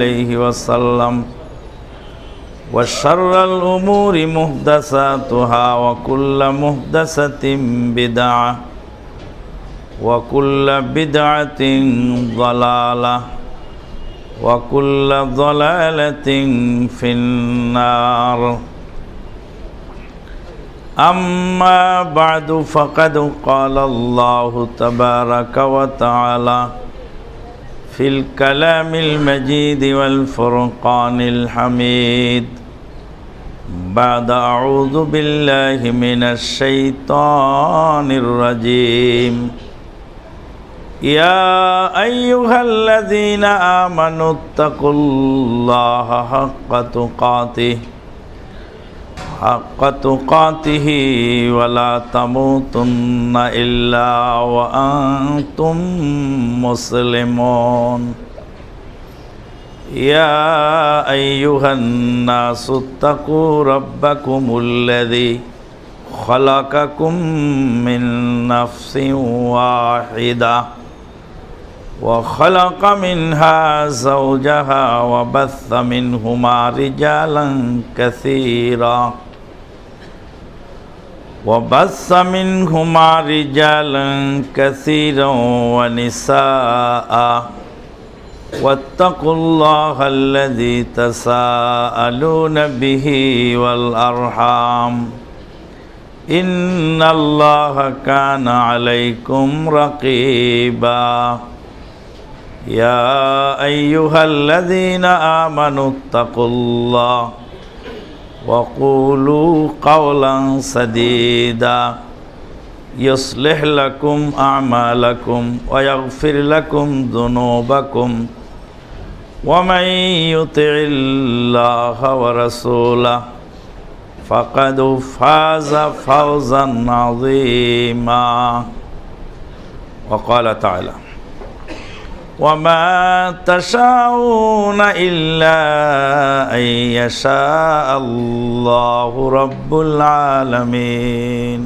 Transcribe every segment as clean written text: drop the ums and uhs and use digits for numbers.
عليه وسلم وشر الأمور محدثاتها وكل محدثة بدعة وكل بدعة ضلالة وكل ضلالة في النار أما بعد فقد قال الله تبارك وتعالى في الكلام المجيد والفرقان الحميد بعد أعوذ بالله من الشيطان الرجيم يا أيها الذين آمنوا اتقوا الله حق تقاته ولا تموتن إلا وأنتم مسلمون يا أيها الناس اتقوا ربكم الذي خلقكم من نفس واحدة وخلق منها زوجها وبث منهما رجالا كثيرا ونساء واتقوا الله الذي تساءلون به والأرحام إن الله كان عليكم رقيبا يا أيها الذين آمنوا اتقوا الله وقولوا قولا سديدا يصلح لكم أعمالكم ويغفر لكم ذنوبكم ومن يطع الله ورسوله فقد فاز فوزا عظيما وقال تعالى وما تشاءون إلا أن يشاء الله رب العالمين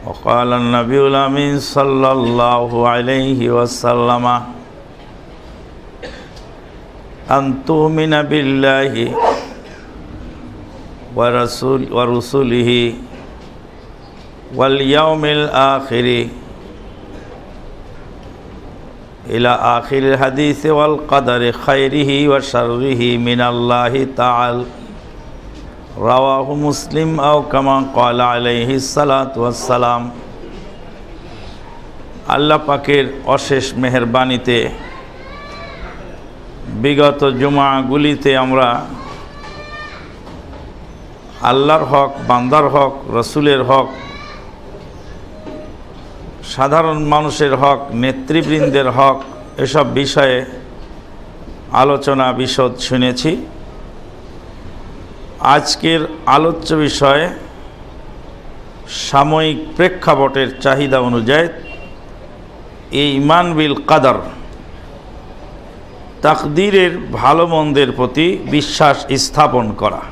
وقال النبي الأمين صلى الله عليه وسلم أن تؤمن بالله ورسوله واليوم الآخر إلى آخر الحديث والقدر خيره وشره من الله تعالى رواه مسلم أو كما قال عليه الصلاة والسلام আল্লাহ পাকের অশেষ মেহেরবানিতে বিগত জুমাগুলিতে আমরা আল্লাহর হক, বান্দার হক, রসুলের হক, সাধারণ মানুষের হক, নেতৃবৃন্দের হক এসব বিষয়ে আলোচনা বিশদ শুনেছি। আজকের আলোচ্য বিষয়ে সাময়িক প্রেক্ষাপটের চাহিদা অনুযায়ী এই ঈমান বিল কাদার, তাকদীরের ভালো মন্দের প্রতি বিশ্বাস স্থাপন করা।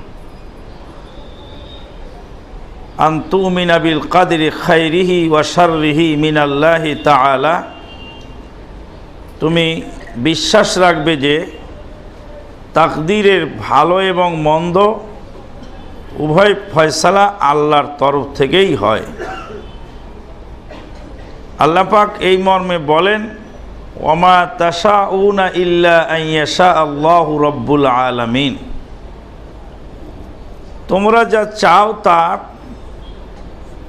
আন তুমিনা বিল কাদরি খাইরিহি ওয়া শাররিহি মিনাল্লাহি তাআলা, তুমি বিশ্বাস রাখবে যে তাকদীরের ভালো এবং মন্দ উভয় ফয়সালা আল্লাহর তরফ থেকেই হয়। আল্লাহ পাক এই মর্মে বলেন ওয়ামা তাশাউনা ইল্লা আন ইয়াশা আল্লাহু রাব্বুল আলামিন, তোমরা যা চাও তা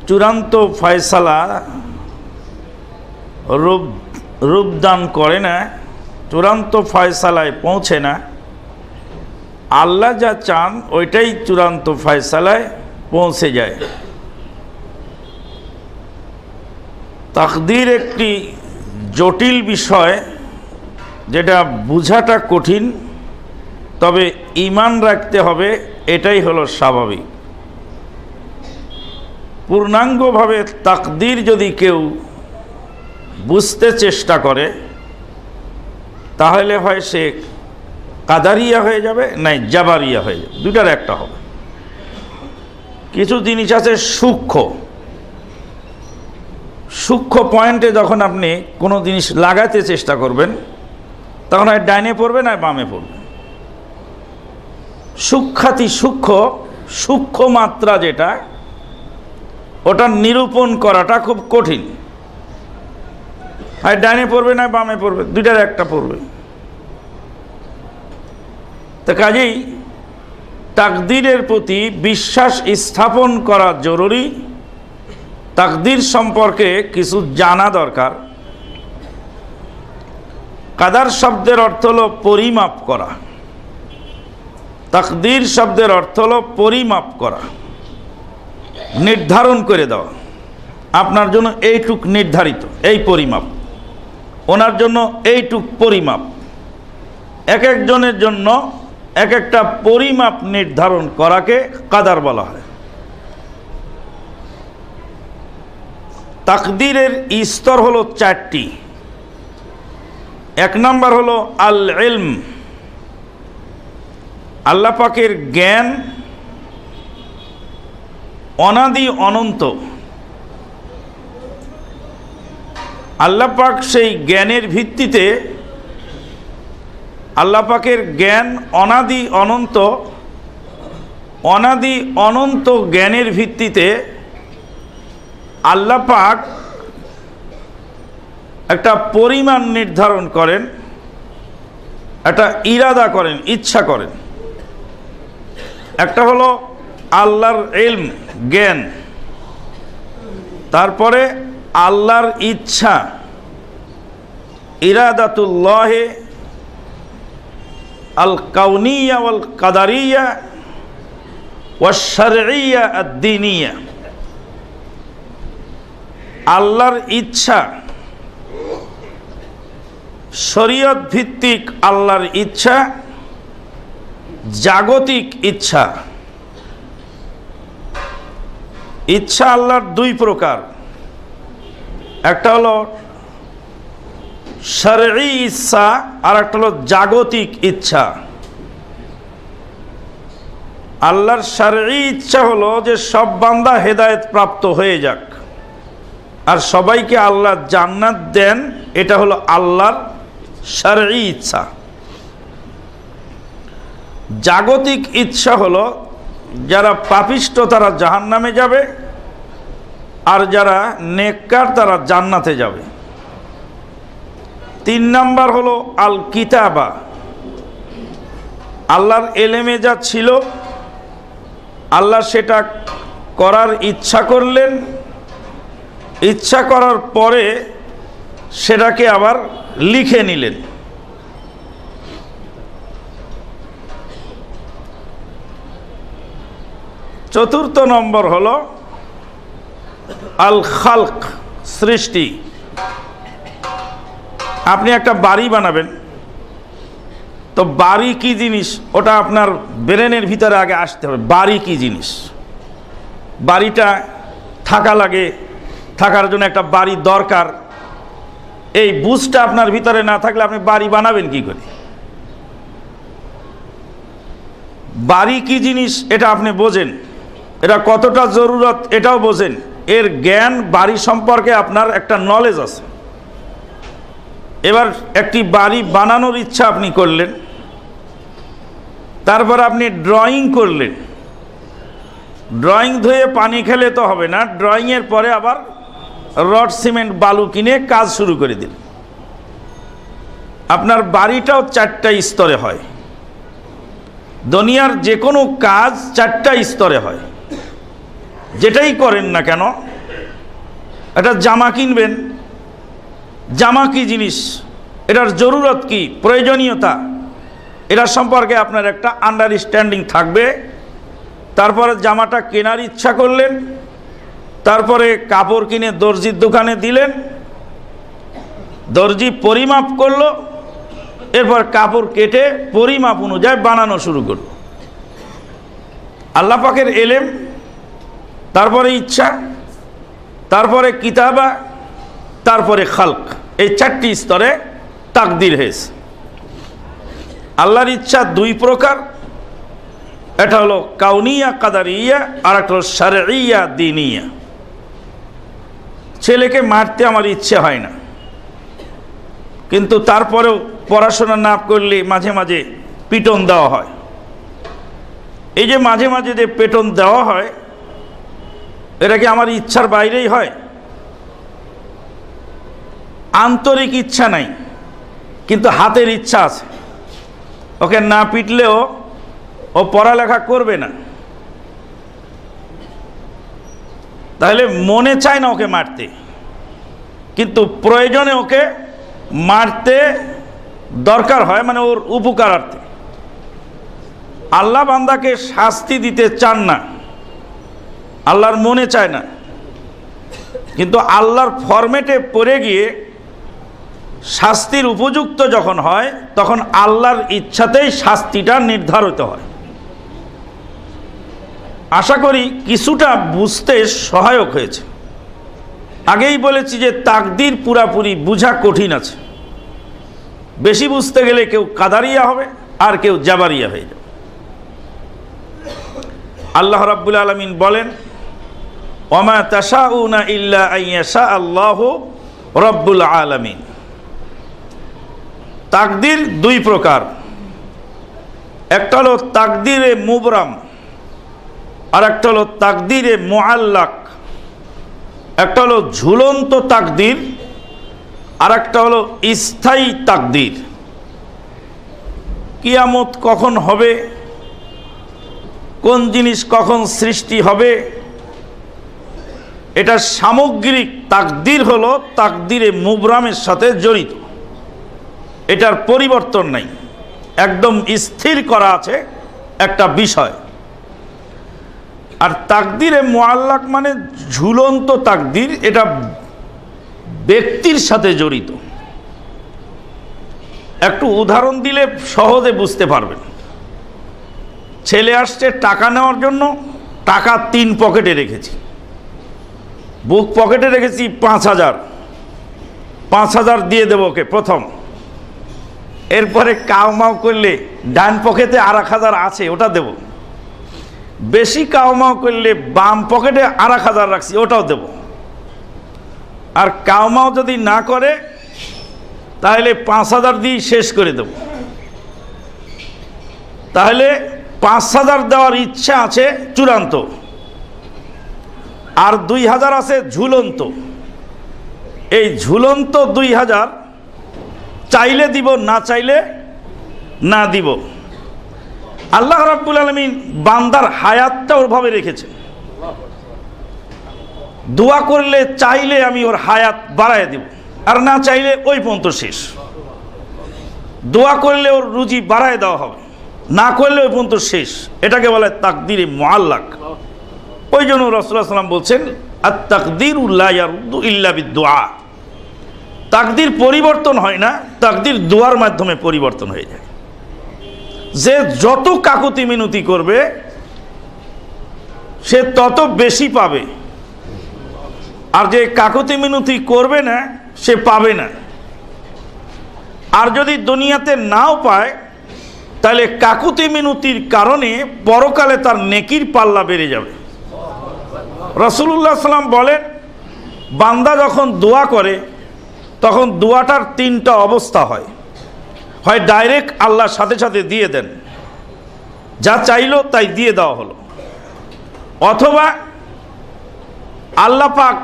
চূড়ান্ত ফয়সালা রূপদান করে না, চূড়ান্ত ফয়সালায় পৌঁছে না। আল্লাহ যা চান ওইটাই চূড়ান্ত ফয়সালায় পৌঁছে যায়। তাকদীর একটি জটিল বিষয়, যেটা বোঝাটা কঠিন, তবে ঈমান রাখতে হবে, এটাই হলো স্বাভাবিক। পূর্ণাঙ্গভাবে তাকদীর যদি কেউ বুঝতে চেষ্টা করে তাহলে হয় সে কাদারিয়া হয়ে যাবে, নাই জাবারিয়া হয়ে যাবে, দুটার একটা হবে। কিছু জিনিস আছে সূক্ষ্ম পয়েন্টে যখন আপনি কোনো জিনিস লাগাতে চেষ্টা করবেন তখন হয় ডাইনে পড়বে না বামে পড়বে। সূক্ষ্মাতি সূক্ষ্ম মাত্রা যেটা, ওটা নিরূপণ করাটা খুব কঠিন। হয় ডাইনে পড়বে না বামে পড়বে, দুইটার একটা পড়বে। তো কাজেই তাকদীরের প্রতি বিশ্বাস স্থাপন করা জরুরি। তাকদীর সম্পর্কে কিছু জানা দরকার। কাদার শব্দের অর্থ হলো পরিমাপ করা। তাকদীর শব্দের অর্থ হলো পরিমাপ করা, নির্ধারণ করে দেওয়া। আপনার জন্য এইটুক নির্ধারিত, এই পরিমাপ, ওনার জন্য এইটুক পরিমাপ। এক একজনের জন্য এক একটা পরিমাপ নির্ধারণ করাকে কাদার বলা হয়। তাকদীরের স্তর হলো চারটি। এক নম্বর হলো আল ইলম, আল্লাহ পাকের জ্ঞান অনাদি অনন্ত। আল্লাহ পাক সেই জ্ঞানের ভিত্তিতে, আল্লাহ পাকের জ্ঞান অনাদি অনন্ত, অনাদি অনন্ত জ্ঞানের ভিত্তিতে আল্লাহ পাক একটা পরিমাণ নির্ধারণ করেন, একটা ইরাদা করেন, ইচ্ছা করেন। একটা হলো আল্লাহর ইলম, জ্ঞান, তারপরে আল্লাহর ইচ্ছা, ইরাদাতুল্লাহ আল কাউনিয়া ওয়াল কাদারিয়া ওয়াশ শারঈয়া আদ-দীনিয়া। আল্লাহর ইচ্ছা, শরীয়ত ভিত্তিক আল্লাহর ইচ্ছা, জাগতিক ইচ্ছা। ইচ্ছা আল্লাহর দুই প্রকার, একটা হলো শারঈ ইচ্ছা আর একটা হলো জাগতিক ইচ্ছা। আল্লাহর শারঈ ইচ্ছা হলো যে সব বান্দা হেদায়েত প্রাপ্ত হয়ে যাক আর সবাইকে আল্লাহ জান্নাত দেন, এটা হলো আল্লাহর শারঈ ইচ্ছা। জাগতিক ইচ্ছা হলো যারা পাপিষ্ঠ তারা জাহান্নামে যাবে আর যারা নেককার তারা জান্নাতে যাবে। তিন নাম্বার হলো আল কিতাবা, আল্লাহর এলেমে যা ছিল আল্লাহ সেটা করার ইচ্ছা করলেন, ইচ্ছা করার পরে সেটাকে আবার লিখে নিলেন। চতুর্থ নম্বর হলো আল খালক, সৃষ্টি। আপনি একটা বাড়ি বানাবেন, তো বাড়ি কি জিনিস ওটা আপনার ব্রেনের ভিতরে আগে আসতে হবে। বাড়ি কি জিনিস, বাড়িটা থাকা লাগে, থাকার জন্য একটা বাড়ি দরকার। এই বুঝটা আপনার ভিতরে না থাকলে আপনি বাড়ি বানাবেন কি করে? বাড়ি কি জিনিস এটা আপনি বোঝেন, এটা কতটা জরুরত এটাও বোঝেন, এর জ্ঞান বাড়ি সম্পর্কে আপনার একটা নলেজ আছে। এবার একটি বাড়ি বানানোর ইচ্ছা আপনি করলেন, তারপর আপনি ড্রয়িং করলেন। ড্রয়িং ধুয়ে পানি খেলে তো হবে না, ড্রয়িংয়ের পরে আবার রড সিমেন্ট বালু কিনে কাজ শুরু করে দিন। আপনার বাড়িটাও চারটা স্তরে হয়। দুনিয়ার যে কোনো কাজ চারটা স্তরে হয়। যেটাই করেন না কেন, একটা জামা কিনবেন, জামা কি জিনিস, এটার জরুরত কি, প্রয়োজনীয়তা, এটা সম্পর্কে আপনার একটা আন্ডারস্ট্যান্ডিং থাকবে। তারপরে জামাটা কেনার ইচ্ছা করলেন, তারপরে কাপড় কিনে দর্জির দোকানে দিলেন, দর্জি পরিমাপ করলো, এরপর কাপড় কেটে পরিমাপ অনুযায়ী বানানো শুরু করলো। আল্লাহ পাকের এলেম, তারপরে ইচ্ছা, তারপরে কিতাবা, তারপরে খালক, এই চারটি স্তরে তাকদীর হয়েছে। আল্লাহর ইচ্ছা দুই প্রকার, এটা হলো কাউনিয়া কাদারিয়া আর একটা হলো শারঈয়া দীনিয়া। ছেলেকে মারতে আমার ইচ্ছে হয় না, কিন্তু তারপরেও পড়াশোনা না করলে মাঝে মাঝে পিটন দেওয়া হয়। এই যে মাঝে মাঝে যে পিটন দেওয়া হয়, এটা কি আমার ইচ্ছার বাইরেই হয়? আন্তরিক ইচ্ছা নাই, কিন্তু হাতের ইচ্ছা আছে। ওকে না পিটলেও ও পড়ালেখা করবে না, তাহলে মনে চায় না ওকে মারতে, কিন্তু প্রয়োজনে ওকে মারতে দরকার হয়, মানে ওর উপকারার্থে। আল্লাহ বান্দাকে শাস্তি দিতে চান না, আল্লাহর মনে চায় না, কিন্তু আল্লাহর ফরম্যাটে পড়ে গিয়ে শাস্তির উপযুক্ত যখন হয়, তখন আল্লাহর ইচ্ছাতেই শাস্তিটা নির্ধারিত হয়। আশা করি কিছুটা বুঝতে সহায়ক হয়েছে। আগেই বলেছি যে তাকদীর পুরাপুরি বুঝা কঠিন আছে। বেশি বুঝতে গেলে কেউ কাদারিয়া হবে আর কেউ জাবারিয়া হয়ে যাবে। আল্লাহ রাব্বুল আলামিন বলেন, ওমা তাশাউনা ইল্লা আইয়াশা আল্লাহু রাব্বুল আলামিন। তাকদীর দুই প্রকার, একটা হলো তাকদীরে মুবরাম, আর একটা হলো তাকদীরে মুআল্লাক। একটা হলো ঝুলন্ত তাকদীর, আর একটা হলো স্থায়ী তাকদীর। কিয়ামত কখন হবে, কোন জিনিস কখন সৃষ্টি হবে, এটা সামগ্রিক তাকদীর হলো তাকদীরে মুবরামের সাথে জড়িত। এটার পরিবর্তন নাই, একদম স্থির করা আছে একটা বিষয়। আর তাকদীরে মুআল্লাক মানে ঝুলন্ত তাকদীর, এটা ব্যক্তির সাথে জড়িত। একটু উদাহরণ দিলে সহজে বুঝতে পারবেন। ছেলে আসছে টাকা নেওয়ার জন্য, টাকা 3 পকেটে রেখেছি। বুক পকেটে রেখেছি 5,000, 5,000 দিয়ে দেবো ওকে প্রথম। এরপরে কাউমাও করলে ডান পকেটে 1,000 আছে, ওটা দেব। বেশি কাউমাও করলে বাম পকেটে 1,000 রাখছি, ওটাও দেব। আর কাউমাও যদি না করে তাহলে 5,000 দিয়ে শেষ করে দেব। তাহলে 5,000 দেওয়ার ইচ্ছা আছে চূড়ান্ত, আর 2,000 আছে ঝুলন্ত। এই ঝুলন্ত 2,000 চাইলে দিব, না চাইলে না দিব। আল্লাহ রাব্বুল আলামিন বান্দার হায়াতটা ওরভাবে রেখেছেন। দোয়া করলে চাইলে আমি ওর হায়াত বাড়ায় দিব, আর না চাইলে ওই পর্যন্ত শেষ। দোয়া করলে ওর রুজি বাড়ায় দেওয়া হবে, না করলে ওই পর্যন্ত শেষ। এটাকে বলে তাকদীরে মুআল্লাক। ওই জন্য রাসূলুল্লাহ সাল্লাল্লাহু আলাইহি ওয়াসাল্লাম বলছেন, আত তাকদীরু লা ইয়ারুদ্দু ইল্লা বিদ-দুআ। তাকদীর পরিবর্তন হয় না, তাকদীর দোয়ার মাধ্যমে পরিবর্তন হয়ে যায়। যে যত কাকুতি মিনতি করবে সে তত বেশি পাবে, আর যে কাকুতি মিনতি করবে না সে পাবে না। আর যদি দুনিয়াতে নাও পায়, তাহলে কাকুতি মিনতির কারণে পরকালে তার নেকির পাল্লা বেড়ে যাবে। রাসূলুল্লাহ সাল্লাল্লাহু আলাইহি ওয়াসাল্লাম বলেন, বান্দা যখন দোয়া করে তখন দোয়াটার 3টা অবস্থা হয়। হয় ডাইরেক্ট আল্লাহর সাথে সাথে দিয়ে দেন, যা চাইলো তাই দিয়ে দেওয়া হলো। অথবা আল্লাহ পাক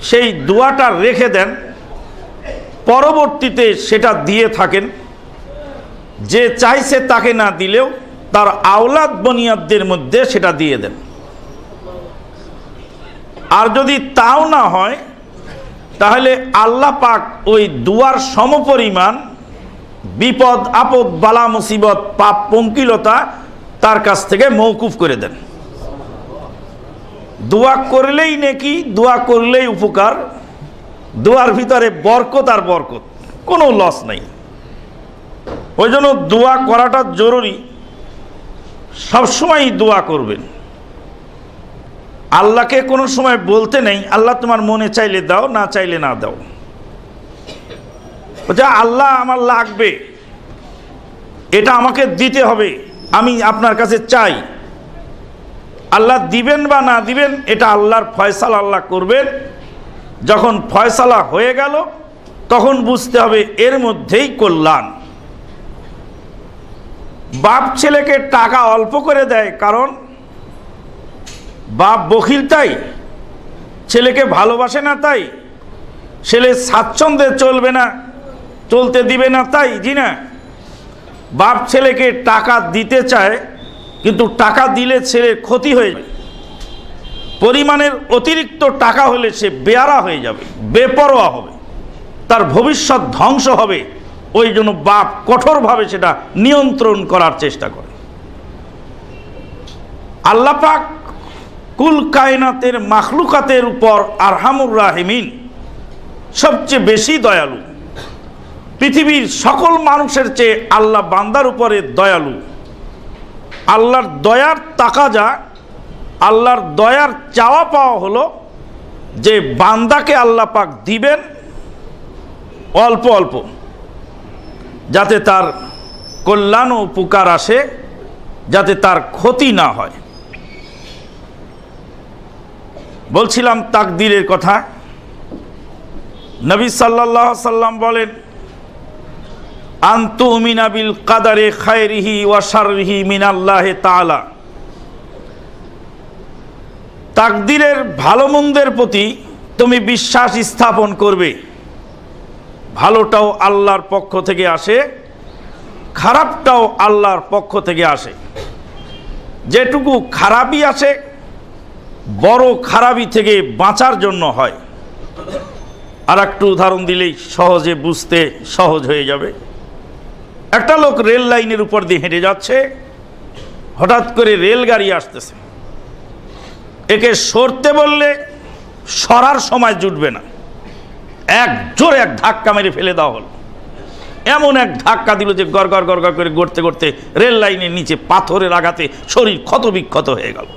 সেই দোয়াটা রেখে দেন, পরবর্তীতে সেটা দিয়ে থাকেন। যে চাইছে তাকে না দিলেও তার আওলাদ বনিয়াদদের মধ্যে সেটা দিয়ে দেন। আর যদি তাও না হয়, তাহলে আল্লাহ পাক ওই দুয়ার সমপরিমাণ বিপদ আপদ বালা মুসিবত পাপ পঙ্কিলতা তার কাছ থেকে মওকুফ করে দেন। দোয়া করলেই নেকি, দোয়া করলেই উপকার, দোয়ার ভিতরে বরকত আর বরকত, কোনো লস নেই। ওই জন্য দোয়া করাটা জরুরি। সবসময় দোয়া করবেন। আল্লাহকে কোনো সময় বলতে নেই আল্লাহ তোমার মনে চাইলে দাও, না চাইলে না দাও। বলছে আল্লাহ আমার লাগবে, এটা আমাকে দিতে হবে, আমি আপনার কাছে চাই। আল্লাহ দিবেন বা না দিবেন এটা আল্লাহর ফয়সালা, আল্লাহ করবেন। যখন ফয়সালা হয়ে গেল তখন বুঝতে হবে এর মধ্যেই কল্যাণ। বাপ ছেলেকে টাকা অল্প করে দেয়, কারণ বাপ বখিল তাই, ছেলেকে ভালোবাসে না তাই, ছেলে স্বাচ্ছন্দ্যে চলবে না, চলতে দিবে না তাই? জি না, বাপ ছেলেকে টাকা দিতে চায়, কিন্তু টাকা দিলে ছেলের ক্ষতি হয়ে যাবে। পরিমাণের অতিরিক্ত টাকা হলে সে বেয়ারা হয়ে যাবে, বেপরোয়া হবে, তার ভবিষ্যৎ ধ্বংস হবে। ওই জন্য বাপ কঠোরভাবে সেটা নিয়ন্ত্রণ করার চেষ্টা করে। আল্লাহ পাক কুল কায়নাতের মাখলুকাতের উপর আরহামুর রাহিমিন, সবচেয়ে বেশি দয়ালু। পৃথিবীর সকল মানুষের চেয়ে আল্লাহ বান্দার উপরে দয়ালু। আল্লাহর দয়ার তাকাজা, আল্লাহর দয়ার চাওয়া পাওয়া হলো যে বান্দাকে আল্লাহ পাক দিবেন অল্প অল্প, যাতে তার কল্যাণ ও উপকার আসে, যাতে তার ক্ষতি না হয়। বলছিলাম তাকদীরের কথা। নবী সাল্লাল্লাহু আলাইহি সাল্লাম বলেন, আনতুমিনা বিল কাদারি খায়রিহি ওয়া শাররিহি মিনাল্লাহি তাআলা। তাকদীরের ভালো মন্দের প্রতি তুমি বিশ্বাস স্থাপন করবে। ভালোটাও আল্লাহর পক্ষ থেকে আসে, খারাপটাও আল্লাহর পক্ষ থেকে আসে। যেটুকু খারাপই আসে বড় খারাপি থেকে বাঁচার জন্য হয়। আর একটু উদাহরণ দিলেই সহজে বুঝতে সহজ হয়ে যাবে। একটা লোক রেল লাইনের উপর দিয়ে হেঁটে যাচ্ছে, হঠাৎ করে রেলগাড়ি আসতেছে। একে সরতে বললে সরার সময় জুটবে না, এক জোরে এক ধাক্কা মেরে ফেলে দেওয়া হলো। এমন এক ধাক্কা দিল যে গড় গড় গড় গড় করে গড়তে গড়তে রেল লাইনের নিচে পাথরের আঘাতে শরীর ক্ষত বিক্ষত হয়ে গেল।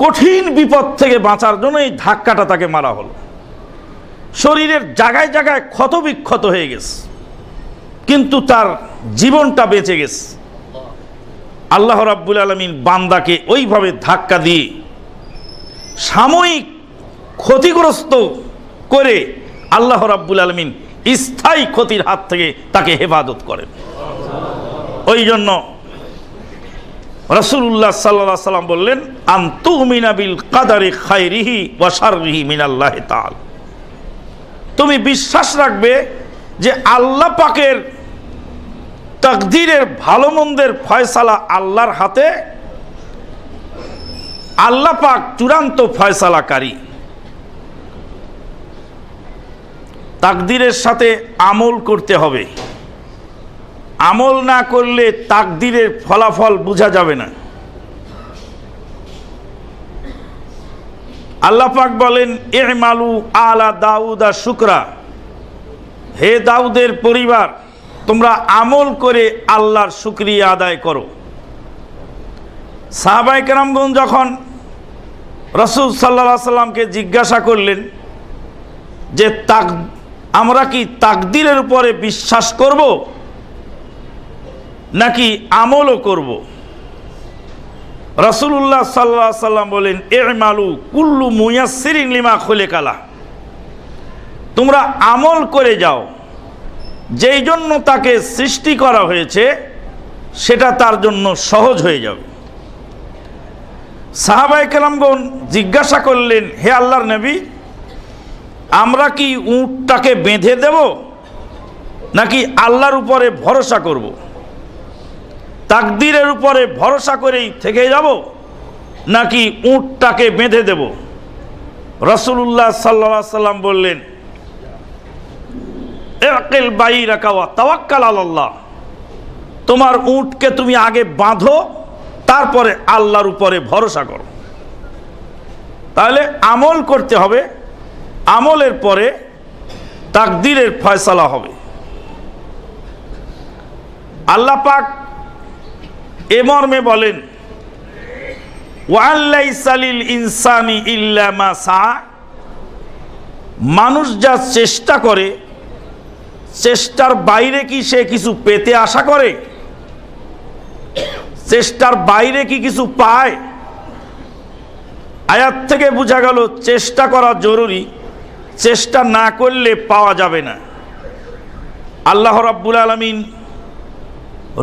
কঠিন বিপদ থেকে বাঁচার জন্য এই ধাক্কাটা তাকে মারা হলো। শরীরের জায়গায় জায়গায় ক্ষত বিক্ষত হয়ে গেছে, কিন্তু তার জীবনটা বেঁচে গেছে। আল্লাহ রাব্বুল আলামিন বান্দাকে ওইভাবে ধাক্কা দিয়ে সাময়িক ক্ষতিগ্রস্ত করে আল্লাহ রাব্বুল আলামিন স্থায়ী ক্ষতির হাত থেকে তাকে হেফাজত করেন। ওই জন্য রাসূলুল্লাহ সাল্লাল্লাহু আলাইহি সাল্লাম বললেন, আনতুমিনা বিল কাদারি খায়রিহি ওয়া শাররিহি মিনাল্লাহি তাআলা। তুমি বিশ্বাস রাখবে যে আল্লাহ পাকের তাকদীরের ভালো মন্দের ফয়সালা আল্লাহর হাতে। আল্লাহ পাক চূড়ান্ত ফয়সালাকারী। তাকদীরের সাথে আমল করতে হবে। আমল না করলে তাকদীরের ফলাফল বোঝা যাবে না। আল্লাহ পাক বলেন, ইমালু আলা দাউদা শুকরা। হে দাউদের পরিবার, তোমরা আমল করে আল্লাহর শুকরিয়া আদায় করো। সাহাবায়ে কেরামগণ যখন রাসূল সাল্লাল্লাহু আলাইহি সাল্লামকে জিজ্ঞাসা করলেন যে আমরা কি তাকদীরের উপরে বিশ্বাস করব নাকি আমলও করব? রাসূলুল্লাহ সাল্লাল্লাহু আলাইহি সাল্লাম বলেন, ইমালু কুল্লু মুয়াসসিরিন লিমা খুলিকালা। তোমরা আমল করে যাও, যেই জন্য তাকে সৃষ্টি করা হয়েছে সেটা তার জন্য সহজ হয়ে যাবে। সাহাবায়ে কেরামগণ জিজ্ঞাসা করলেন, হে আল্লাহর নবী, আমরা কি উটটাকে বেঁধে দেব নাকি আল্লাহর উপরে ভরসা করব? তাকদীরের উপরে ভরসা করেই থেকে যাব নাকি উটটাকে বেঁধে দেব? রাসূলুল্লাহ সাল্লাল্লাহু আলাইহি সাল্লাম বললেন, ইকিল বাইরাকা ওয়া তাওয়াক্কাল আলাল্লাহ। তোমার উটকে তুমি আগে বাঁধো, তারপরে আল্লাহর উপরে ভরসা করো। তাহলে আমল করতে হবে, আমলের পরে তাকদীরের ফয়সালা হবে। আল্লাহ পাক এ মর্মে বলেন, ওয়ালাইসা লিল ইনসানি ইল্লা মা সা। মানুষ যা চেষ্টা করে, চেষ্টার বাইরে কি সে কিছু পেতে আশা করে? চেষ্টার বাইরে কি কিছু পায়? আয়াত থেকে বোঝা গেল চেষ্টা করা জরুরি, চেষ্টা না করলে পাওয়া যাবে না। আল্লাহ রাব্বুল আলামিন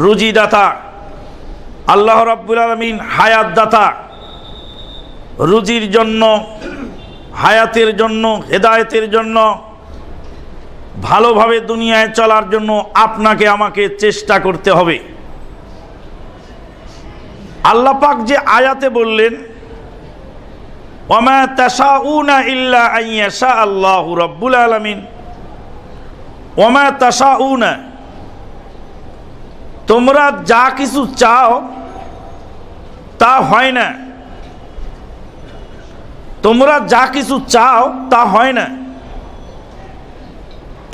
রুজিদাতা, আল্লাহ রাব্বুল আলামিন হায়াত দাতা। রুজির জন্য, হায়াতের জন্য, হেদায়েতের জন্য, ভালোভাবে দুনিয়ায় চলার জন্য আপনাকে আমাকে চেষ্টা করতে হবে। আল্লাহ পাক যে আয়াতে বললেন ওয়ামা তাশাউনা ইল্লা আন ইয়াশা আল্লাহু রাব্বুল আলামিন, ওয়ামা তাশাউনা, তোমরা যা কিছু চাও তা হয় না, তোমরা যা কিছু চাও তা হয় না।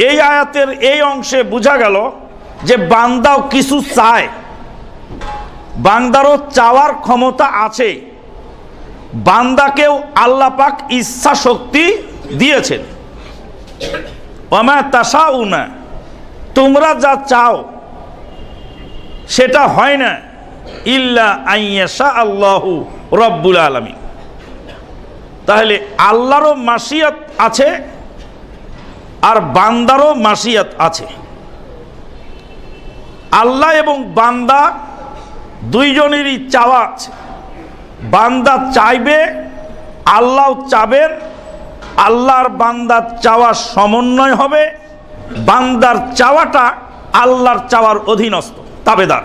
এই আয়াতের এই অংশে বোঝা গেল যে বান্দাও কিছু চায়, বান্দারও চাওয়ার ক্ষমতা আছে, বান্দাকেও আল্লাহ পাক ইচ্ছা শক্তি দিয়েছেন। ওয়ামা তাশাউনা, তোমরা যা চাও সেটা হয় না, ইল্লা আন ইয়াশা আল্লাহু রাব্বুল আলামিন। তাহলে আল্লাহরও মাশিয়াত আছে আর বান্দারও মাশিয়াত আছে। আল্লাহ এবং বান্দা দুইজনেরই চাওয়া আছে। বান্দা চাইবে, আল্লাহ চাবেন, আল্লাহর বান্দার চাওয়ার সমন্বয় হবে, বান্দার চাওয়াটা আল্লাহর চাওয়ার অধীনস্থ, তাবেদার।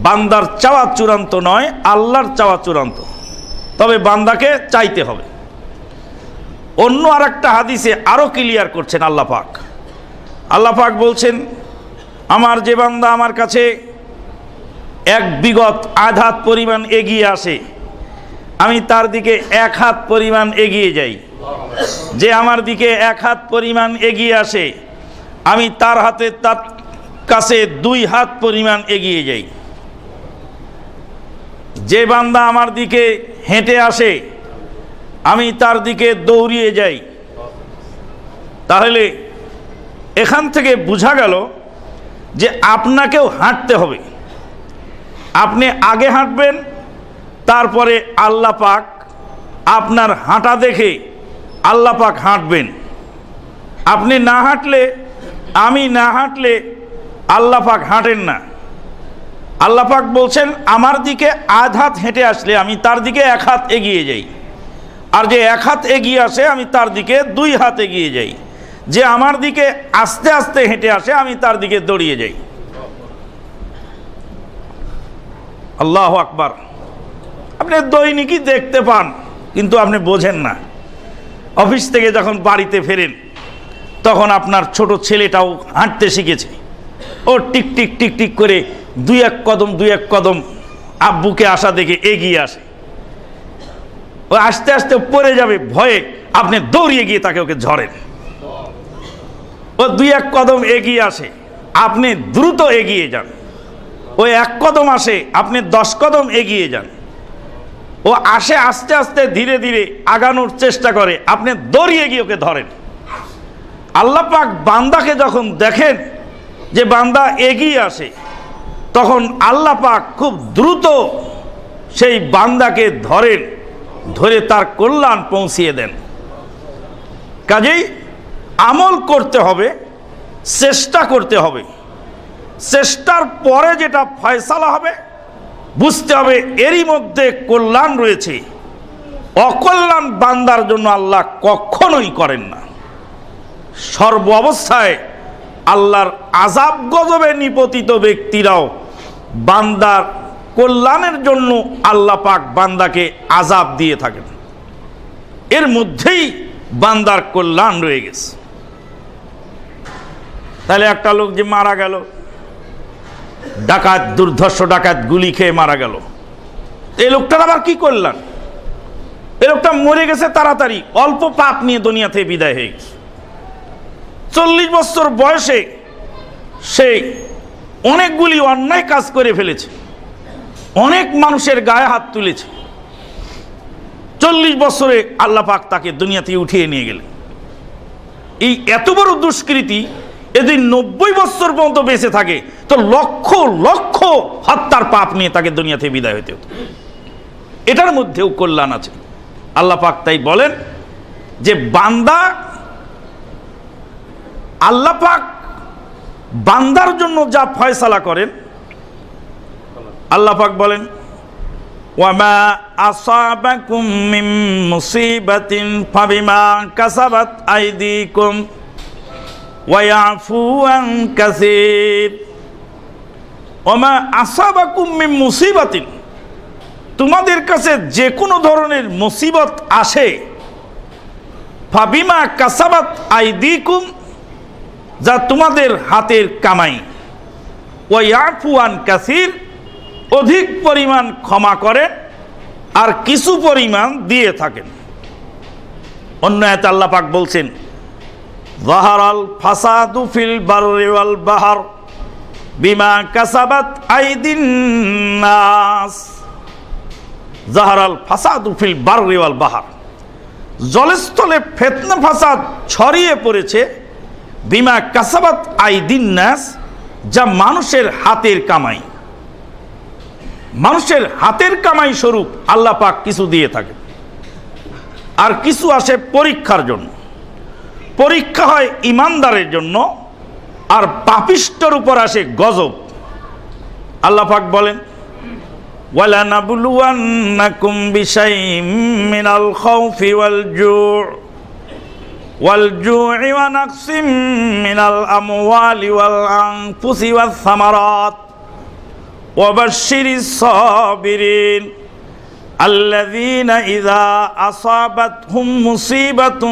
বান্দার চাওয়া চূড়ান্ত নয়, আল্লাহর চাওয়া চূড়ান্ত, তবে বান্দাকে চাইতে হবে। অন্য আর একটা হাদিসে আরো ক্লিয়ার করছেন আল্লাহ পাক। আল্লাহ পাক বলছেন, আমার যে বান্দা আমার কাছে এক বিগত আধ হাত পরিমাণ এগিয়ে আসে, আমি তার দিকে এক হাত পরিমাণ এগিয়ে যাই। যে আমার দিকে এক হাত পরিমাণ এগিয়ে আসে, আমি তার কাছে 2 হাত পরিমাণ এগিয়ে যাই। যে বান্দা আমার দিকে হেঁটে আসে, আমি তার দিকে দৌড়িয়ে যাই। তাহলে এখান থেকে বোঝা গেল যে আপনাকেও হাঁটতে হবে। আপনি আগে হাঁটবেন, তারপরে আল্লাহ পাক আপনার হাঁটা দেখে আল্লাহ পাক হাঁটবেন। আপনি না হাঁটলে, আমি না হাঁটলে আল্লাহ পাক হাঁটেন না। আল্লাহ পাক বলছেন, আমার দিকে আধ হাত হেঁটে আসলে আমি তার দিকে 1 হাত এগিয়ে যাই, আর যে 1 হাত এগিয়ে আসে আমি তার দিকে 2 হাত এগিয়ে যাই। যে আমার দিকে আস্তে আস্তে হেঁটে আসে, আমি তার দিকে দৌড়িয়ে যাই। আল্লাহু আকবার। আপনি দৈনিকই দেখতে পান, কিন্তু আপনি বোঝেন না। অফিস থেকে যখন বাড়িতে ফেরেন, তখন আপনার ছোট ছেলেটাও হাঁটতে শিখেছে। ও টিক টিক টিক টিক করে 2-1 কদম আব্বুকে আসা দেখে এগিয়ে আসে। ও আস্তে আস্তে পড়ে যাবে ভয়ে, আপনি দৌড়িয়ে গিয়ে তাকে ওকে ঝরেন। ও 2-1 কদম এগিয়ে আসে, আপনি দ্রুত এগিয়ে যান। ও 1 কদম আসে, আপনি 10 কদম এগিয়ে যান। ও আসে আস্তে আস্তে ধীরে ধীরে আগানোর চেষ্টা করে, আপনি দৌড়িয়ে গিয়ে ওকে ধরেন। আল্লাহ পাক বান্দাকে যখন দেখেন যে বান্দা এগিয়ে আসে, তখন আল্লাহ পাক খুব দ্রুত সেই বান্দাকে ধরেন, ধরে তার কল্যাণ পৌঁছিয়ে দেন। কাজেই আমল করতে হবে, চেষ্টা করতে হবে। চেষ্টার পরে যেটা ফয়সালা হবে, বুঝতে হবে এরই মধ্যে কল্যাণ রয়েছে। অকল্যাণ বান্দার জন্য আল্লাহ কখনোই করেন না। সর্ব অবস্থায় আল্লাহর আযাব গজবে নিপতিত ব্যক্তিরাও বান্দার কল্যাণের জন্য আল্লাহ পাক বান্দাকে আযাব দিয়ে থাকেন। এর মধ্যেই বান্দার কল্যাণ রয়ে গেছে। তাহলে একটা লোক যে মারা গেল, ডাকাত, দুর্ধর্ষ ডাকাত গুলি খেয়ে মারা গেল, এই লোকটার আবার কি করলেন? এই লোকটা মরে গেছে তাড়াতাড়ি, অল্প পাপ নিয়ে দুনিয়া থেকে বিদায় হয়ে গেছে। 40 বছর বয়সে সে অনেকগুলি অন্যায় কাজ করে ফেলেছে, অনেক মানুষের গায়ে হাত তুলেছে। 40 বছরে আল্লাহ পাক তাকে দুনিয়া থেকে উঠিয়ে নিয়ে গেলেন। এই এত বড় দুষ্কৃতি যদি 90 বছর পর্যন্ত বেঁচে থাকে, তো লক্ষ লক্ষ হত্যার পাপ নিয়ে তাকে দুনিয়া থেকে বিদায় হতে হতো। এটার মধ্যেও কল্যাণ আছে। আল্লাহ পাক তাই বলেন যে বান্দা, আল্লাহ পাক বান্দার জন্য যা ফয়সালা করেন, আল্লাহ পাক বলেন ওয়ামা আসাবাকুম মিন মুসিবাতিন ফাবিমা কাসাবাত আইদিকুম ওয়া ইয়াফু আন কাসীর। ওয়ামা আসাবাকুম মিন মুসিবাতিন, তোমাদের কাছে যে কোনো ধরনের মুসিবত আসে, ফাবিমা কাসাবাত আইদিকুম, যা তোমাদের হাতের কামাই, ওয়া ইয়াফু আন কাসীর, অধিক পরিমাণ ক্ষমা করেন আর কিছু পরিমাণ দিয়ে থাকেন। অন্য আয়াতে আল্লাহ পাক বলছেন যাহারাল ফাসাদু ফিল বাররি ওয়াল বাহর বিমা কাসাবাত আইদিন নাস। যাহারাল ফাসাদু ফিল বাররি ওয়াল বাহর, জলস্থলে ফিতনা ফাসাদ ছড়িয়ে পড়েছে, বিমা কাসাবাত আইদিন নাস, যা মানুষের হাতের কামাই। মানুষের হাতের কামাই স্বরূপ আল্লাহ পাক কিছু দিয়ে থাকে, আর কিছু আসে পরীক্ষার জন্য। পরীক্ষা হয় ইমানদারের জন্য, আর পাপিষ্ঠর উপর আসে গজব। আল্লাহ পাক বলেন ওয়ালানাবলুওয়ান্নাকুম বিশাইইম মিনাল খাউফি ওয়াল জু'i ওয়া নাকসিম মিনাল আমওয়ালি ওয়াল আনফুসি ওয়াস সামারাত وبشر الصابرين الذين إذا أصابتهم مصيبة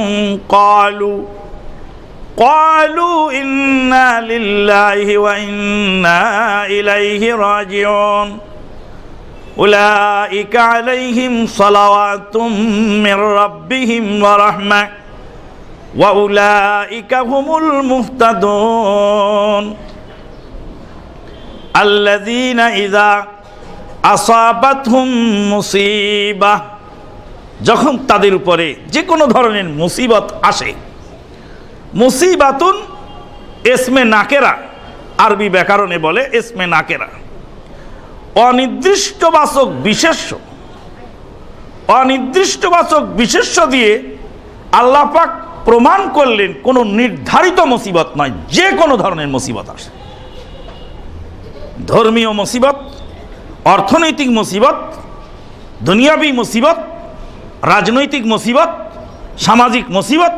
قالوا إنا لله وإنا إليه راجعون أولئك عليهم صلوات من ربهم ورحمة وأولئك هم المهتدون আল্লাযীনা ইযা আসাবাতহুম মুসিবাহ, যখন তাদের উপরে যে কোনো ধরনের মুসিবত আসে। মুসিবাতুন ইসমে নাকেরা, আরবি ব্যাকরণে বলে ইসমে নাকেরা, অনির্দিষ্টবাচক বিশেষ্য। অনির্দিষ্টবাচক বিশেষ্য দিয়ে আল্লাহ পাক প্রমাণ করলেন কোনো নির্ধারিত মুসিবত নয়, যে কোনো ধরনের মুসিবত আসে। ধর্মীয় মুসিবত, অর্থনৈতিক মুসিবত, দুনিয়াবী মুসিবত, রাজনৈতিক মুসিবত, সামাজিক মুসিবত,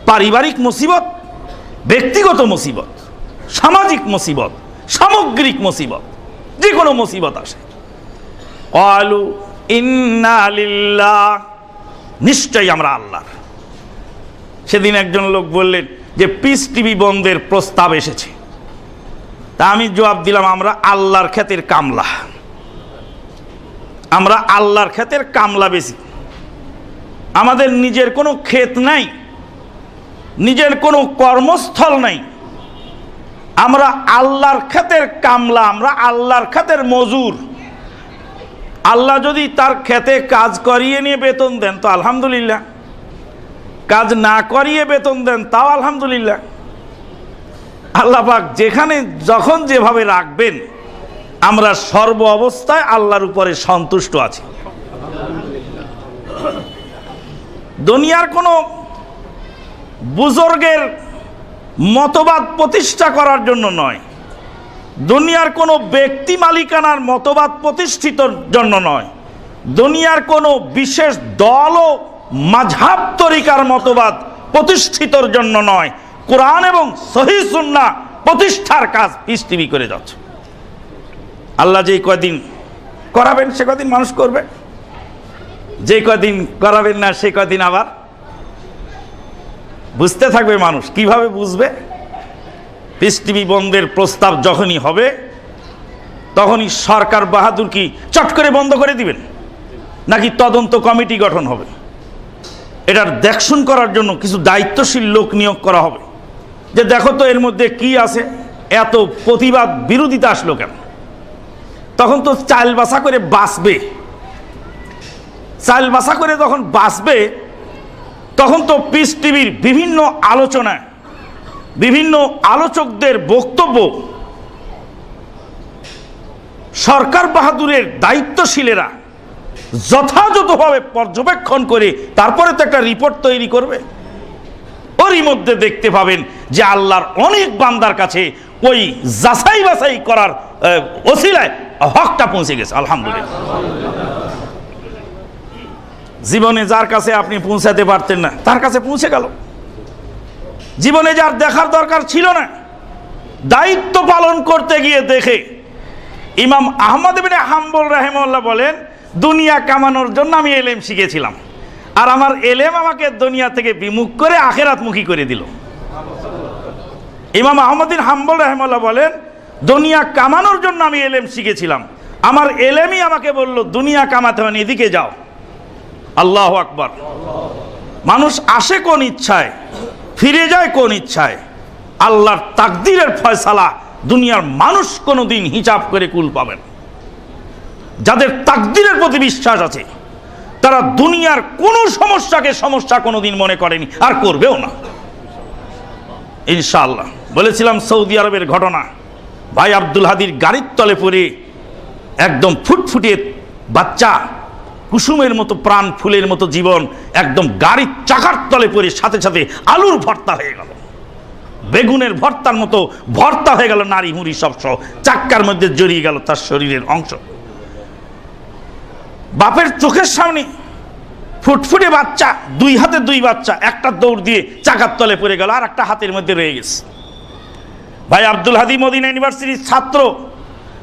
পারিবারিক মুসিবত, ব্যক্তিগত মুসিবত, সামাজিক মুসিবত, সামগ্রিক মুসিবত, যে কোনো মুসিবত আসে। ক্বালু ইন্না লিল্লাহ, নিশ্চয়ই আমরা আল্লাহর। সেদিন একজন লোক বললেন যে পিস টিভি বন্ধের প্রস্তাব এসেছে। তা আমি জবাব দিলাম, আমরা আল্লাহর ক্ষেতের কামলা, আমরা আল্লাহর ক্ষেতের কামলা বেশি। আমাদের নিজের কোনো ক্ষেত নাই, নিজের কোনো কর্মস্থল নাই, আমরা আল্লাহর ক্ষেতের কামলা, আমরা আল্লাহর ক্ষেতের মজুর। আল্লাহ যদি তার ক্ষেতে কাজ করিয়ে নিয়ে বেতন দেন তো আলহামদুলিল্লাহ, কাজ না করিয়ে বেতন দেন তাও আলহামদুলিল্লাহ। আল্লাহ পাক যেখানে যখন যেভাবে রাখবেন, আমরা সর্ব অবস্থায় আল্লাহর উপরে সন্তুষ্ট আছি। দুনিয়ার কোনো বুজুর্গের মতবাদ প্রতিষ্ঠা করার জন্য নয়, দুনিয়ার কোনো ব্যক্তি মালিকানার মতবাদ প্রতিষ্ঠিতর জন্য নয়, দুনিয়ার কোনো বিশেষ দল ও মাযহাব তরিকার মতবাদ প্রতিষ্ঠিতর জন্য নয়, কোরআন এবং সহিহ সুন্নাহ প্রতিষ্ঠার কাজ পিস টিভি করে যাচ্ছে। আল্লাহ যেই কয়দিন করাবেন সে কয়দিন মানুষ করবে, যে কয়দিন করাবেন না সে কয়দিন আবার বুঝতে থাকবে মানুষ। কিভাবে বুঝবে? পিস টিভি বন্ধের প্রস্তাব যখনই হবে তখনই সরকার বাহাদুর কি চট করে বন্ধ করে দিবেন, নাকি তদন্ত কমিটি গঠন হবে, এটার দেখশুন করার জন্য কিছু দায়িত্বশীল লোক নিয়োগ করা হবে, যে দেখো তো এর মধ্যে কি আছে, এত প্রতিবাদ বিরোধিতা আসলো কেন? তখন তো চাল বাসা করে বাঁচবে, চাল বাসা করে যখন বাঁচবে তখন তো পিস টিভির বিভিন্ন আলোচনা, বিভিন্ন আলোচকদের বক্তব্য সরকার বাহাদুরের দায়িত্বশীলেরা যথাযথভাবে পর্যবেক্ষণ করে তারপরে তো একটা রিপোর্ট তৈরি করবে। ওরই মধ্যে দেখতে পাবেন যে আল্লাহর অনেক বান্দার কাছে ওই যাচাই বাছাই করার ওসিলায় হকটা পৌঁছে গেছে, আলহামদুলিল্লাহ। জীবনে যার কাছে আপনি পৌঁছাতে পারতেন না তার কাছে পৌঁছে গেল। জীবনে যার দেখার দরকার ছিল না, দায়িত্ব পালন করতে গিয়ে দেখে। ইমাম আহমদ ইবনে হাম্বল রাহিমাহুল্লাহ বলেন, দুনিয়া কামানোর জন্য আমি এলেম শিখেছিলাম, আর আমার এলেম আমাকে দুনিয়া থেকে বিমুখ করে আখিরাতমুখী করে দিল। ইমাম আহমদ বিন হাম্বল রাহিমাহুল্লাহ বলেন, দুনিয়া কামানোর জন্য আমি এলেম শিখেছিলাম, আমার এলেমই আমাকে বলল দুনিয়া কামাতে হয়, এদিকে যাও। আল্লাহু আকবার। মানুষ আসে কোন ইচ্ছায়, ফিরে যায় কোন ইচ্ছায়? আল্লাহর তাকদীরের ফয়সালা দুনিয়ার মানুষ কোনোদিন হিসাব করে কুল পাবেন। যাদের তাকদীরের প্রতি বিশ্বাস আছে তারা দুনিয়ার কোনো সমস্যাকে সমস্যা কোনোদিন মনে করেনি, আর করবেও না ইনশাআল্লাহ। বলেছিলাম সৌদি আরবের ঘটনা, ভাই আব্দুল হাদির গাড়ির তলে পড়ে একদম ফুটফুটে বাচ্চা, কুসুমের মতো প্রাণ, ফুলের মতো জীবন, একদম গাড়ির চাকার তলে পড়ে সাথে সাথে আলুর ভর্তা হয়ে গেল, বেগুনের ভর্তার মতো ভর্তা হয়ে গেল, নারী মুড়ি সব সহ চাক্কার মধ্যে জড়িয়ে গেল তার শরীরের অংশ। বাপের চোখের সামনে ফুটফুটে বাচ্চা, দুই হাতে দুই বাচ্চা, একটা দৌড় দিয়ে চাকার তলে পড়ে গেল, আর একটা হাতের মধ্যে রয়ে গেছে। ভাই আব্দুল হাদি মদিনা ইউনিভার্সিটির ছাত্র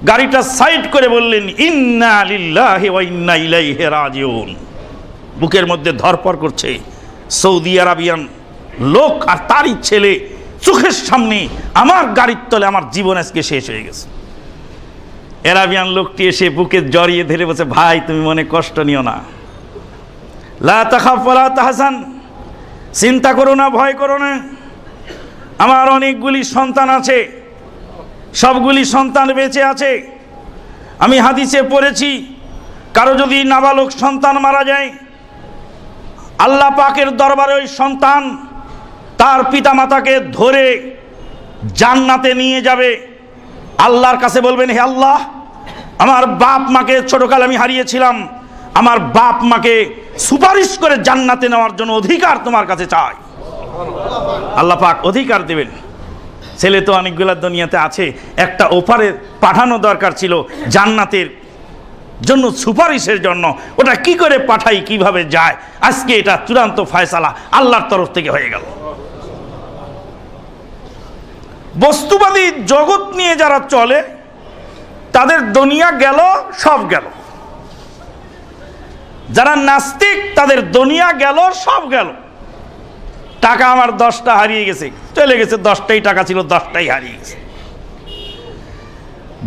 গাড়িটা সাইড করে বললেন, ইন্না লিল্লাহি ওয়া ইন্না ইলাইহি রাজিউন। বুকের মধ্যে ধরপড় করছে, সৌদি আরবিয়ান লোক আর তারই ছেলে চোখের সামনে, আমার গাড়ির তলে আমার জীবন আজকে শেষ হয়ে গেছে। আরাবিয়ান লোকটি এসে বুকে জড়িয়ে ধরে বলছে, ভাই তুমি মনে কষ্ট নিও না, লা তাখাফ ওয়া লা তাহজান, চিন্তা করো না, ভয় করো না, আমার অনেকগুলি সন্তান আছে, সবগুলি সন্তান বেঁচে আছে। আমি হাদিসে পড়েছি, কারো যদি নাবালক সন্তান মারা যায়, আল্লাহ পাকের দরবারে ওই সন্তান তার পিতামাতাকে ধরে জান্নাতে নিয়ে যাবে। আল্লাহর কাছে বলবেন, হে আল্লাহ, আমার বাপ মাকে ছোটকালে আমি হারিয়েছিলাম, আমার বাপ মাকে সুপারিশ করে জান্নাতে নেওয়ার জন্য অধিকার তোমার কাছে চাই। আল্লাহ পাক অধিকার দেবেন। ছেলে তো অনেকগুলা দুনিয়াতে আছে, একটা ওপারে পাঠানো দরকার ছিল জান্নাতের জন্য, সুপারিশের জন্য। ওটা কি করে পাঠাই, কিভাবে যায়, আজকে এটা চূড়ান্ত ফয়সালা আল্লাহর তরফ থেকে হয়ে গেল। বস্তুবাদী জগৎ নিয়ে যারা চলে তাদের দুনিয়া গেল, সব গেল। যারা নাস্তিক তাদের দুনিয়া গেল, সব গেল। টাকা আমার 10টা হারিয়ে গেছে, চলে গেছে, 10টাই টাকা ছিল, 10টাই হারিয়ে গেছে।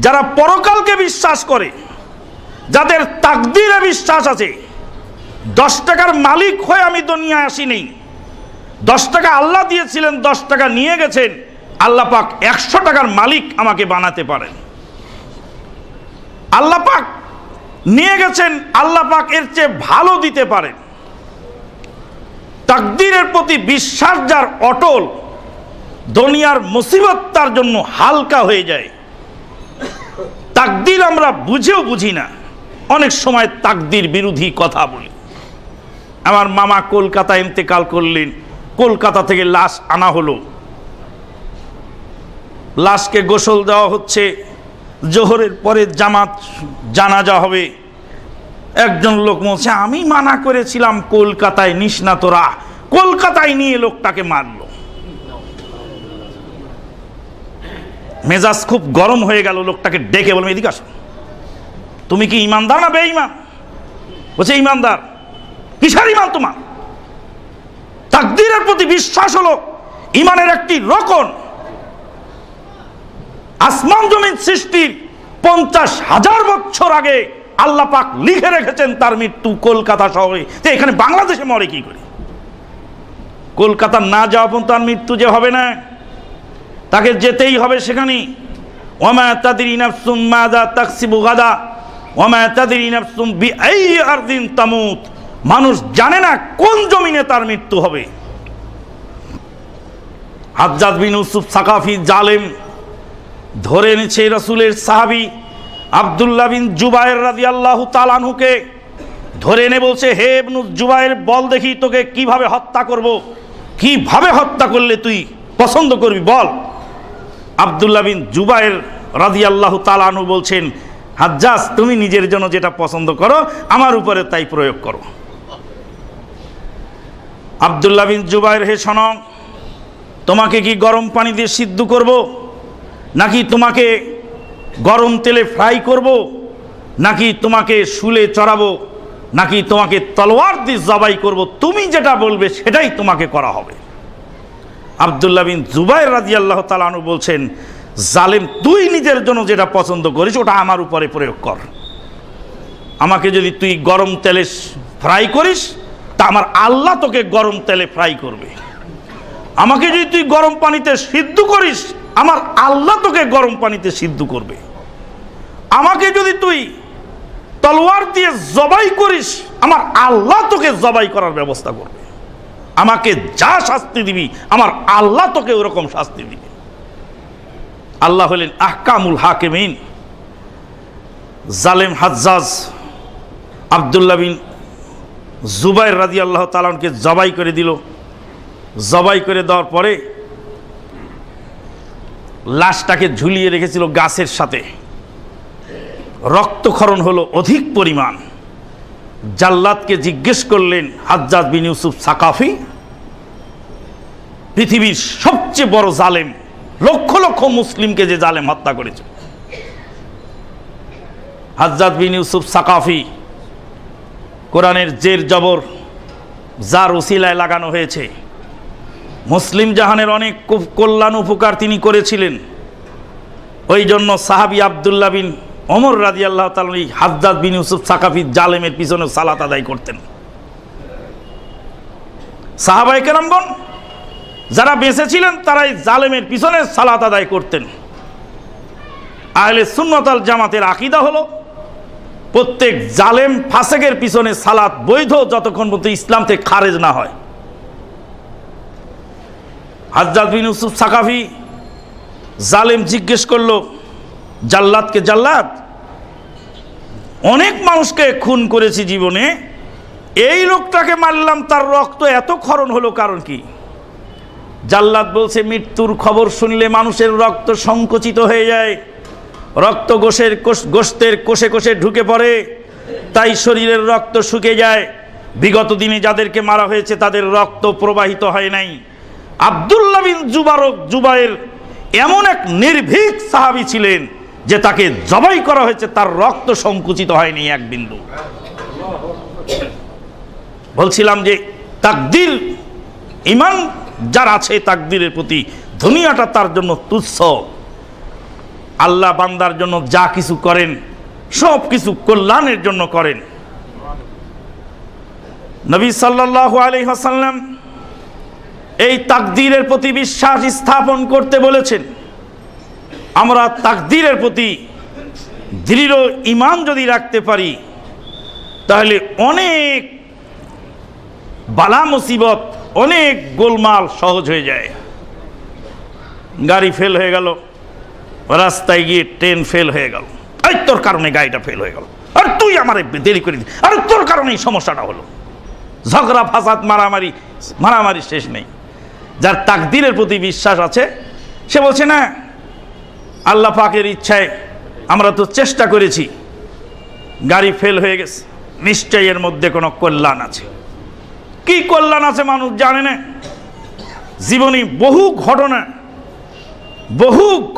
যারা পরকালকে বিশ্বাস করে, যাদের তাকদীরে বিশ্বাস আছে, 10 টাকার মালিক হয়ে আমি দুনিয়ায় আসিনি, 10 টাকা আল্লাহ দিয়েছিলেন, 10 টাকা নিয়ে গেছেন, আল্লাহ পাক 100 টাকার মালিক আমাকে বানাতে পারেন। আল্লাহ পাক নিয়ে গেছেন, আল্লাহ পাক এর চেয়ে ভালো দিতে পারেন। তাকদীরের প্রতি বিশ্বাস যার অটল, দুনিয়ার মুসিবত তার জন্য হালকা হয়ে যায়। তাকদীর আমরা বুঝেও বুঝি না, অনেক সময় তাকদীর বিরোধী কথা বলি। আমার মামা কলকাতা ইন্তেকাল করলেন, কলকাতা থেকে লাশ আনা হলো, লাশকে গোসল দেওয়া হচ্ছে, জোহরের পরে জানাজা হবে। একজন লোক বলছে, আমি মানা করেছিলাম কলকাতায় নিস না তোরা, কলকাতায় নিয়ে লোকটাকে মারলো। মেজাজ খুব গরম হয়ে গেল, লোকটাকে ডেকে বললাম, এদিকে আসো, তুমি কি ইমানদার না বেঈমান? বলছে ইমানদার। কিসের ইমান তোমার? তাকদীরের প্রতি বিশ্বাস হলো ইমানের একটি রকন। আসমান জমিন সৃষ্টির 50,000 বছর আগে আল্লাহ পাক লিখে রেখেছেন তার মৃত্যু কলকাতা শহরে। তো এখানে বাংলাদেশে মরে কি করে? কলকাতা না যাওয়া পর্যন্ত তার মৃত্যু যে হবে না, তাকে যেতেই হবে সেখানে। ওমা তাদরি নাফসুম মাযা তাকসিবু গাদা ওমা তাদরি নাফসুম বিআই আরদিন তামুত। মানুষ জানে না কোন জমিনে তার মৃত্যু হবে। হাজ্জাজ বিন ইউসুফ সাকাফি জালেম ধরে এনেছে রাসূলের সাহাবী আব্দুল্লাহ বিন জুবায়ের রাদিয়াল্লাহু তাআলা আনহুকে, ধরে এনে বলছে, হে ইবনু জুবায়ের, বল দেখি তোকে কিভাবে হত্যা করব, কিভাবে হত্যা করলে তুই পছন্দ করবি বল। আব্দুল্লাহ বিন জুবায়ের রাদিয়াল্লাহু তাআলা আনহু বলছেন, হাজ্জাজ তুমি নিজের জন্য যেটা পছন্দ করো আমার উপরে তাই প্রয়োগ করো। আব্দুল্লাহ বিন জুবায়ের, হে শোনো, তোমাকে কি গরম পানি দিয়ে সিদ্ধ করব, নাকি তোমাকে গরম তেলে ফ্রাই করব, নাকি তোমাকে শুলে চড়াবো, নাকি তোমাকে তলোয়ার দিয়ে জবাই করব, তুমি যেটা বলবে সেটাই তোমাকে করা হবে। আব্দুল্লাহ বিন জুবায়ের রাদিয়াল্লাহু তাআলা আনহু বলছেন, জালেম তুই নিজের জন্য যেটা পছন্দ করিস ওটা আমার উপরে প্রয়োগ কর। আমাকে যদি তুই গরম তেলে ফ্রাই করিস তা আমার আল্লাহ তোকে গরম তেলে ফ্রাই করবে। আমাকে যদি তুই গরম পানিতে সিদ্ধ করিস আমার আল্লাহ তোকে গরম পানিতে সিদ্ধ করবে। আমাকে যদি তুই তলোয়ার দিয়ে জবাই করিস আমার আল্লাহ তোকে জবাই করার ব্যবস্থা করবে। আমাকে যা শাস্তি দিবি আমার আল্লাহ তোকে ওরকম শাস্তি দিবে। আল্লাহ হলেন আহকামুল হাকিমিন। জালেম হাজ্জাজ আব্দুল্লাহ বিন জুবায়ের রাদিয়াল্লাহু তাআলা আনহুকে জবাই করে দিল। জবাই করে দেওয়ার পরে লাশটাকে ঝুলিয়ে রেখেছিল গাছের সাথে। রক্তক্ষরণ হলো অধিক পরিমাণ। জাল্লাদকে জিজ্ঞেস করলেন, হাজ্জাজ বিন ইউসুফ সাকাফি পৃথিবীর সবচেয়ে বড় জালেম, লক্ষ লক্ষ মুসলিমকে যে জালেম হত্যা করেছে। হাজ্জাজ বিন ইউসুফ সাকাফি কোরআনের জের জবর যার উসিলায় লাগানো হয়েছে, মুসলিম জাহানের অনেক কল্যাণ উপকার তিনি করেছিলেন। ওই জন্য সাহাবী আব্দুল্লাহ বিন ওমর রাদিয়াল্লাহু তাআলা হাজ্জাজ বিন ইউসুফ সাকাফি জালেমের পিছনে সালাত আদায় করতেন। সাহাবায়ে কেরামগণ যারা বেঁচে ছিলেন তারাই জালেমের পিছনে সালাত আদায় করতেন। আহলে সুন্নাত ওয়াল জামাতের আকীদা হলো প্রত্যেক জালেম ফাসেকের পিছনে সালাত বৈধ যতক্ষণ পর্যন্ত ইসলাম থেকে খারেজ না হয়। হাজ্জাজ বিন ইউসুফ সাকাফি জালেম জিজ্ঞেস করলো জাল্লাদকে, জাল্লাদ অনেক মানুষকে খুন করেছি জীবনে, এই লোকটাকে মারলাম তার রক্ত এত ক্ষরণ হলো কারণ কি? জাল্লাদ বলছে, মৃত্যুর খবর শুনলে মানুষের রক্ত সংকুচিত হয়ে যায়, রক্ত গোশতের কোষে কোষে ঢুকে পড়ে, তাই শরীরের রক্ত শুকিয়ে যায়। বিগত দিনে যাদেরকে মারা হয়েছে তাদের রক্ত প্রবাহিত হয় নাই। আব্দুল্লাহ বিন জুবায়ের এমন এক নির্ভীক সাহাবী ছিলেন যে তাকে জবাই করা হয়েছে, তার রক্ত সংকুচিত হয়নি এক বিন্দু। বলছিলাম যে তাকদীর, ঈমান যার আছে তাকদীরের প্রতি, দুনিয়াটা তার জন্য তুচ্ছ। আল্লাহ বান্দার জন্য যা কিছু করেন সব কিছু কল্যাণের জন্য করেন। নবী সাল্লাল্লাহু আলাইহি ওয়াসাল্লাম এই তাকদীরের প্রতি বিশ্বাস স্থাপন করতে বলেছেন। আমরা তাকদীরের প্রতি দৃঢ় ঈমান যদি রাখতে পারি তাহলে অনেক বালা মুসিবত, অনেক গোলমাল সহজ হয়ে যায়। গাড়ি ফেল হয়ে গেল, রাস্তায় গিয়ে ট্রেন ফেল হয়ে গেল, এই তোর কারণে গাড়িটা ফেল হয়ে গেল, আর তুই আমার দেরি করে দিস, আর তোর কারণে এই সমস্যাটা হলো। ঝগড়া ফাসাদ, মারামারি শেষ নেই। যার তাকদীরের প্রতি বিশ্বাস আছে সে বলছে, না আল্লাহ পাকের ইচ্ছায় আমরা তো চেষ্টা করেছি, গাড়ি ফেল হয়ে গেছে, নিশ্চয়ই এর মধ্যে কোনো কল্যাণ আছে। কি কল্যাণ আছে মানুষ জানে না। জীবনে বহু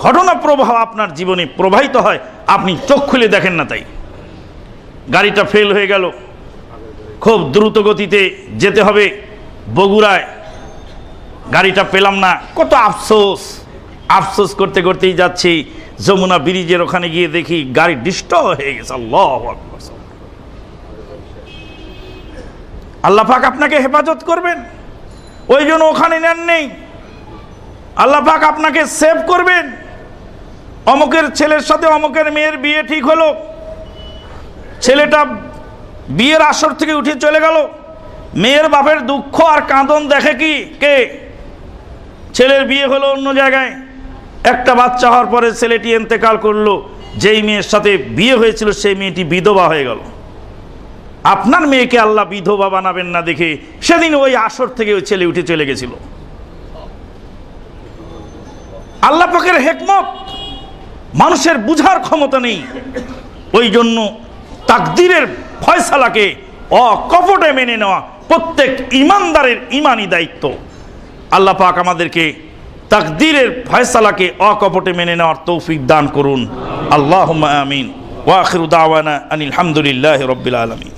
ঘটনা প্রবাহ আপনার জীবনে প্রবাহিত হয়, আপনি চোখ খুলে দেখেন না। তাই গাড়িটা ফেল হয়ে গেল, খুব দ্রুত গতিতে যেতে হবে বগুড়ায়, গাড়িটা পেলাম না, কত আফসোস করতে করতেই যাচ্ছি। যমুনা ব্রিজের ওখানে গিয়ে দেখি গাড়ি ডিস্টার্ব হয়ে গেছে। আল্লাহু আকবার। আল্লাহ পাক আপনাকে হেফাজত করবেন, ওই জন্য ওখানে নেন নেই। আল্লাহ পাক আপনাকে সেভ করবেন। অমুকের ছেলের সাথে অমুকের মেয়ের বিয়ে ঠিক হলো, ছেলেটা বিয়ের আসর থেকে উঠে চলে গেল, মেয়ের বাপের দুঃখ আর কাঁদন দেখে কি কে? ছেলের বিয়ে হলো অন্য জায়গায়, একটা বাচ্চা হওয়ার পরে ছেলেটি ইন্তেকাল করলো, যেই মেয়ের সাথে বিয়ে হয়েছিল সেই মেয়েটি বিধবা হয়ে গেল। আপনার মেয়েকে আল্লাহ বিধবা বানাবেন না দেখে সেদিন ওই আসর থেকে ওই ছেলে উঠে চলে গেছিল। আল্লাহ পাকের হিকমত মানুষের বুঝার ক্ষমতা নেই। ওই জন্য তাকদীরের ফয়সালাকে অকপটে মেনে নেওয়া প্রত্যেক ঈমানদারের ঈমানি দায়িত্ব। আল্লাহ পাক আমাদেরকে তাকদীরের ফয়সালাকে অকপটে মেনে নেওয়ার তৌফিক দান করুন। আল্লাহুম্মা আমিন। ওয়া আখিরু দাওয়ানা আনিল হামদুলিল্লাহি রাব্বিল আলামিন।